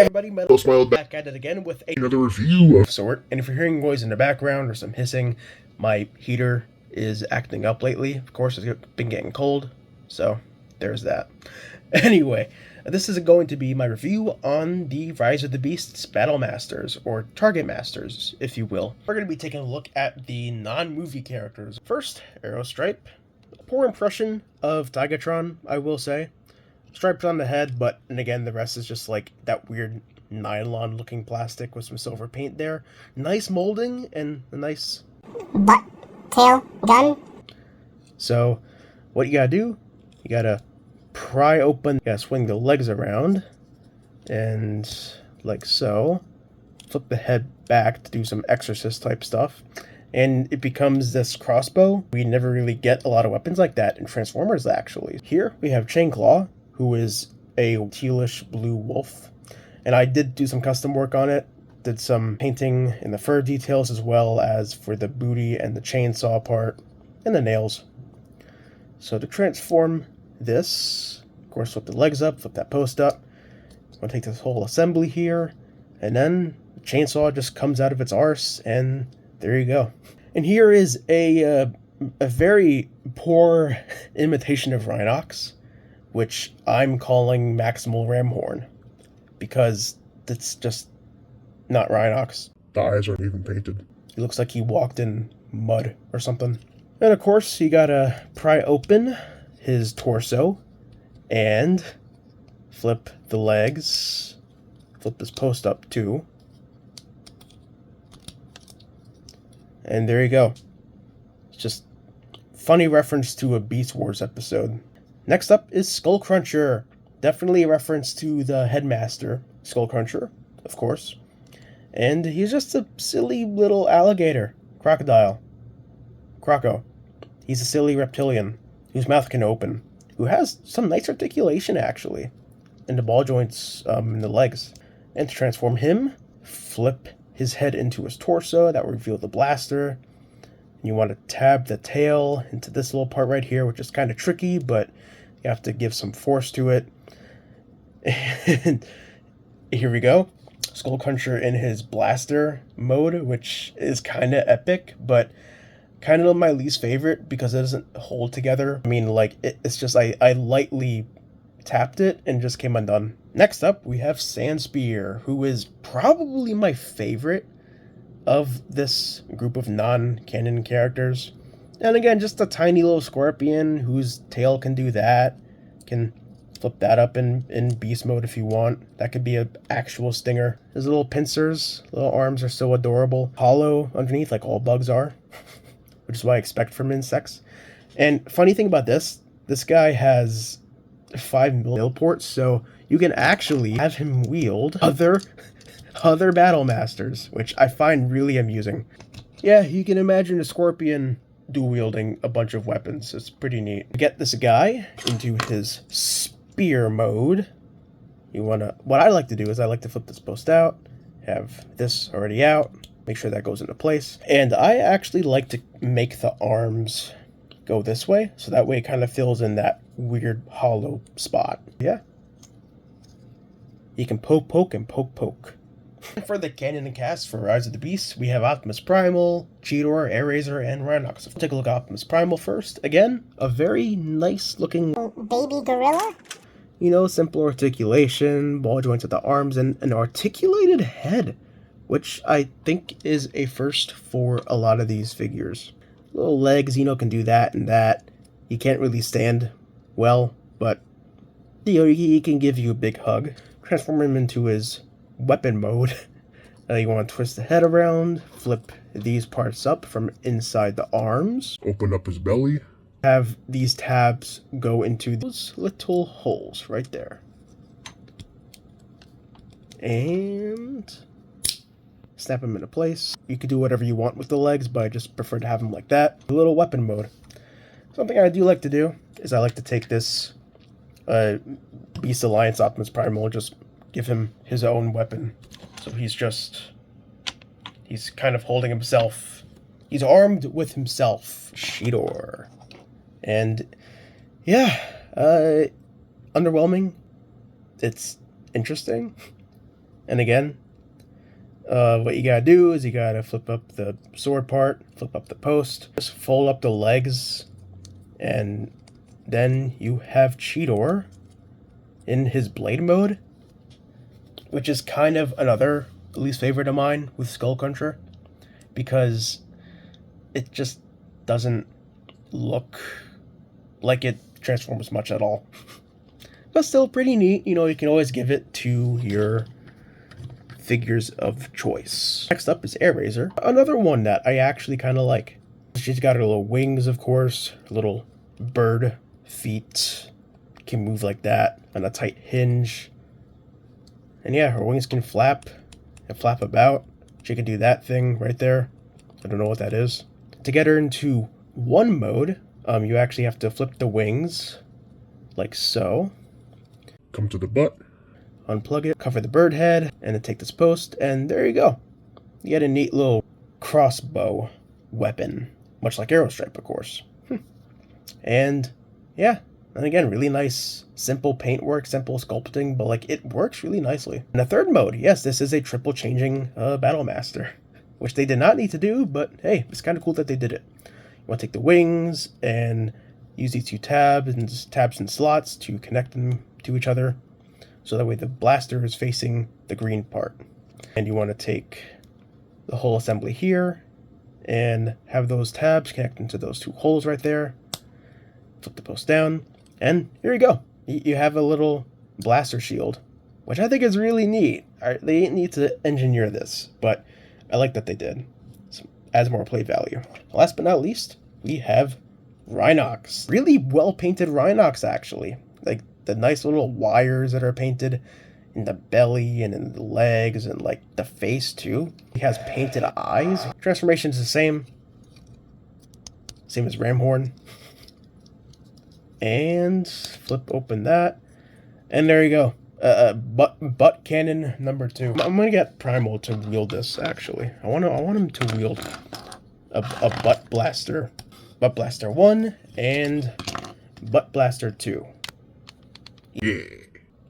everybody, Metal Smile back at it again with another review of sort. And if you're hearing noise in the background or some hissing, my heater is acting up lately. Of course, it's been getting cold, so there's that. Anyway, this is going to be my review on the Rise of the Beasts Battle Masters, or Target Masters, if you will. We're going to be taking a look at the non-movie characters. First, Aerostripe. A poor impression of Tigatron, I will say. Stripes on the head, but and again, the rest is just like that weird nylon looking plastic with some silver paint there. Nice molding and a nice butt, tail, gun. So what you gotta do, you gotta pry open, you gotta swing the legs around and like so, flip the head back to do some exorcist type stuff, and it becomes this crossbow. We never really get a lot of weapons like that in Transformers actually. Here we have Chainclaw, who is a tealish blue wolf, and I did do some custom work on it, did some painting in the fur details as well as for the booty and the chainsaw part and the nails. So to transform this, of course, flip the legs up, flip that post up. I'm going to take this whole assembly here, and then the chainsaw just comes out of its arse, and there you go. And here is a very poor imitation of Rhinox, which I'm calling Maximal Ramhorn, because it's just not Rhinox. The eyes aren't even painted. He looks like he walked in mud or something. And of course, you gotta pry open his torso and flip the legs. Flip this post up too. And there you go. It's just funny reference to a Beast Wars episode. Next up is Skullcruncher. Definitely a reference to the headmaster, Skullcruncher, of course. And he's just a silly little alligator. Crocodile. Croco. He's a silly reptilian whose mouth can open, who has some nice articulation actually, in the ball joints in the legs. And to transform him, flip his head into his torso. That will reveal the blaster. You want to tab the tail into this little part right here, which is kind of tricky, but you have to give some force to it. And here we go. Skullcruncher in his blaster mode, which is kind of epic, but kind of my least favorite because it doesn't hold together. I mean, like, it's just I lightly tapped it and just came undone. Next up, we have Sandspear, who is probably my favorite of this group of non-canon characters. And again, just a tiny little scorpion whose tail can do that. Can flip that up in beast mode if you want. That could be an actual stinger. His little pincers, little arms are so adorable. Hollow underneath, like all bugs are, which is what I expect from insects. And funny thing about this guy has 5 mil ports, so you can actually have him wield other battle masters, which I find really amusing. Yeah, you can imagine a scorpion dual wielding a bunch of weapons. It's pretty neat. To get this guy into his spear mode, what I like to do is I like to flip this post out, have this already out, make sure that goes into place, and I actually like to make the arms go this way, so that way it kind of fills in that weird hollow spot. Yeah. You can poke, and poke. For the canon cast for Rise of the Beasts, we have Optimus Primal, Cheetor, Airazor, and Rhinox. We'll take a look at Optimus Primal first. Again, a very nice looking Baby gorilla? You know, simple articulation, ball joints at the arms, and an articulated head, which I think is a first for a lot of these figures. Little legs, can do that and that. He can't really stand well, but he can give you a big hug. Transform him into his weapon mode. You want to twist the head around, flip these parts up from inside the arms, Open up his belly. have these tabs go into those little holes right there, and snap them into place. You could do whatever you want with the legs, but I just prefer to have them like that. A little weapon mode. Something I do like to do is I like to take this Beast Alliance Optimus Primal, just give him his own weapon. So he's kind of holding himself. He's armed with himself. Cheetor. And yeah, underwhelming. It's interesting. And again, what you gotta do is you gotta flip up the sword part, flip up the post, just fold up the legs, and then you have Cheetor in his blade mode, which is kind of another least favorite of mine with Skullcruncher, because it just doesn't look like it transforms much at all. But still pretty neat. You know, you can always give it to your figures of choice. Next up is Airazor, another one that I actually kind of like. She's got her little wings, of course, little bird feet, can move like that on a tight hinge. And yeah, her wings can flap and flap about. She can do that thing right there. I don't know what that is. To get her into one mode, you actually have to flip the wings like so. Come to the butt. Unplug it, cover the bird head, and then take this post, and there you go. You get a neat little crossbow weapon, much like Aerostripe, of course. And yeah, and again, really nice, simple paintwork, simple sculpting, but like it works really nicely. In the third mode, yes, this is a triple changing Battle Master, which they did not need to do, but hey, it's kind of cool that they did it. You want to take the wings and use these two tabs and slots to connect them to each other, so that way the blaster is facing the green part. And you want to take the whole assembly here and have those tabs connect into those two holes right there. Flip the post down, and here you go. You have a little blaster shield, which I think is really neat. They didn't need to engineer this, but I like that they did. So adds more play value. Last but not least, we have Rhinox. Really well painted Rhinox, actually. Like the nice little wires that are painted in the belly and in the legs and like the face too. He has painted eyes. Transformation is the same as Ramhorn. And flip open that, and there you go. Butt cannon number 2. I'm gonna get Primal to wield this. Actually, I want him to wield a butt blaster, butt blaster 1 and butt blaster 2. Yeah.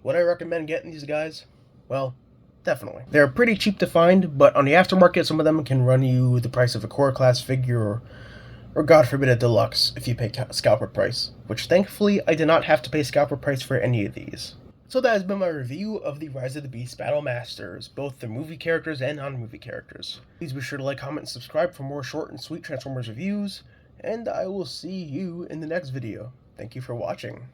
Would I recommend getting these guys? Well, definitely. They're pretty cheap to find, but on the aftermarket, some of them can run you the price of a core class figure, or God forbid a deluxe if you pay scalper price, which thankfully I did not have to pay scalper price for any of these. So that has been my review of the Rise of the Beast Battle Masters, both the movie characters and non-movie characters. Please be sure to like, comment, and subscribe for more short and sweet Transformers reviews, and I will see you in the next video. Thank you for watching.